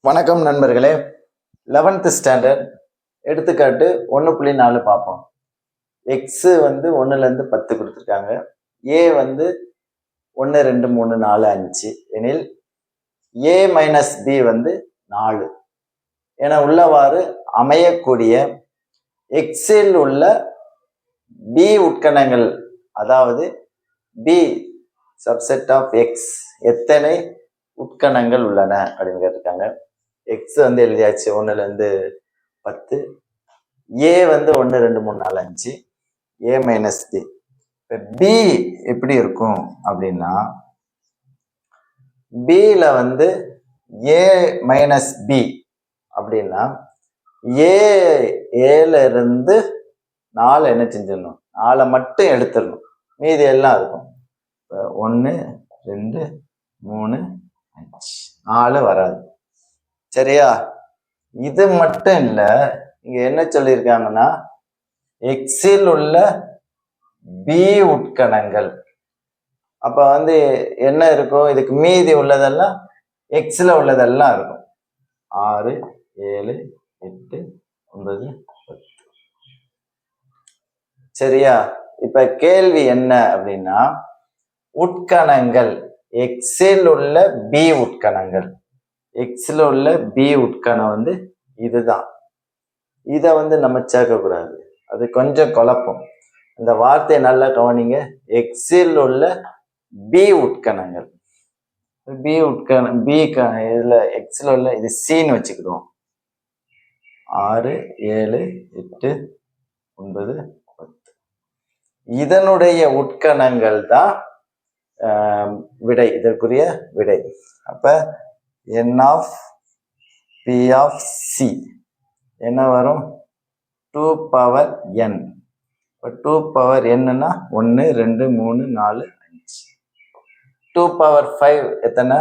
வணக்கம் நண்பர்களே. 11th standard எடுத்துக்காட்டு 1.4 பார்ப்போம். எக்ஸ் வந்து 1லேருந்து 10 கொடுத்துருக்காங்க. ஏ வந்து 1 2 3 4 5 எனில் ஏ மைனஸ் பி வந்து 4 என உள்ளவாறு அமையக்கூடிய எக்ஸில் உள்ள பி உட்கணங்கள், அதாவது பி சப்செட் ஆஃப் எக்ஸ் எத்தனை உட்கணங்கள் உள்ளன அப்படின்னு கேட்டிருக்காங்க. எக்ஸ் வந்து எழுதியாச்சு 1லேருந்து 10. ஏ வந்து 1 2 3 4 5, ஏ மைனஸ் பி. இப்போ பி எப்படி இருக்கும் அப்படின்னா, பியில் வந்து ஏ மைனஸ் பி அப்படின்னா ஏல இருந்து 4 என்ன செஞ்சிடணும், 4 மட்டும் எடுத்துடணும், மீதி எல்லாம் இருக்கும். இப்போ 1 2 3 5 4 வராது. சரியா? இது மட்டும் இல்ல, இங்க என்ன சொல்லியிருக்காங்கன்னா எக்ஸில் உள்ள பி உட்கணங்கள். அப்ப வந்து என்ன இருக்கும், இதுக்கு மீதி உள்ளதெல்லாம் எக்ஸ்ல உள்ளதெல்லாம் இருக்கும். 6 7 8 9 10. சரியா? இப்ப கேள்வி என்ன அப்படின்னா, உட்கணங்கள் எக்ஸில் உள்ள பி உட்கணங்கள், எக்ஸ்ல உள்ள பி உட்கணம் வந்து இதுதான். இதை வந்து நம்ம சேர்க்கக்கூடாது, அது கொஞ்சம் குழப்பம். இந்த வார்த்தையை நல்லா கவனிங்க. எக்ஸில் உள்ள பி உட்கணங்கள், பி உட்கணம், பி இதுல எக்ஸ்ல உள்ள இது சின்னு வச்சுக்கிடுவோம். 6 7 8 9 10. இதனுடைய உட்கணங்கள் தான் விடை, இதற்குரிய விடை. அப்ப n of p of c என்ன வரும்? 2 power n. இப்போ 2 power n-னா 1 2 3 4 5. 2 power 5 எத்தனை?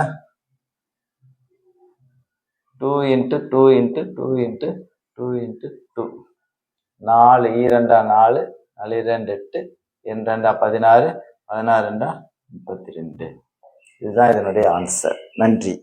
2 into 2 into 2 into 2 into 2. 4 2 4 4 2 8 2 16 16 2 32. இதுதான் இதனுடைய ஆன்சர். நன்றி.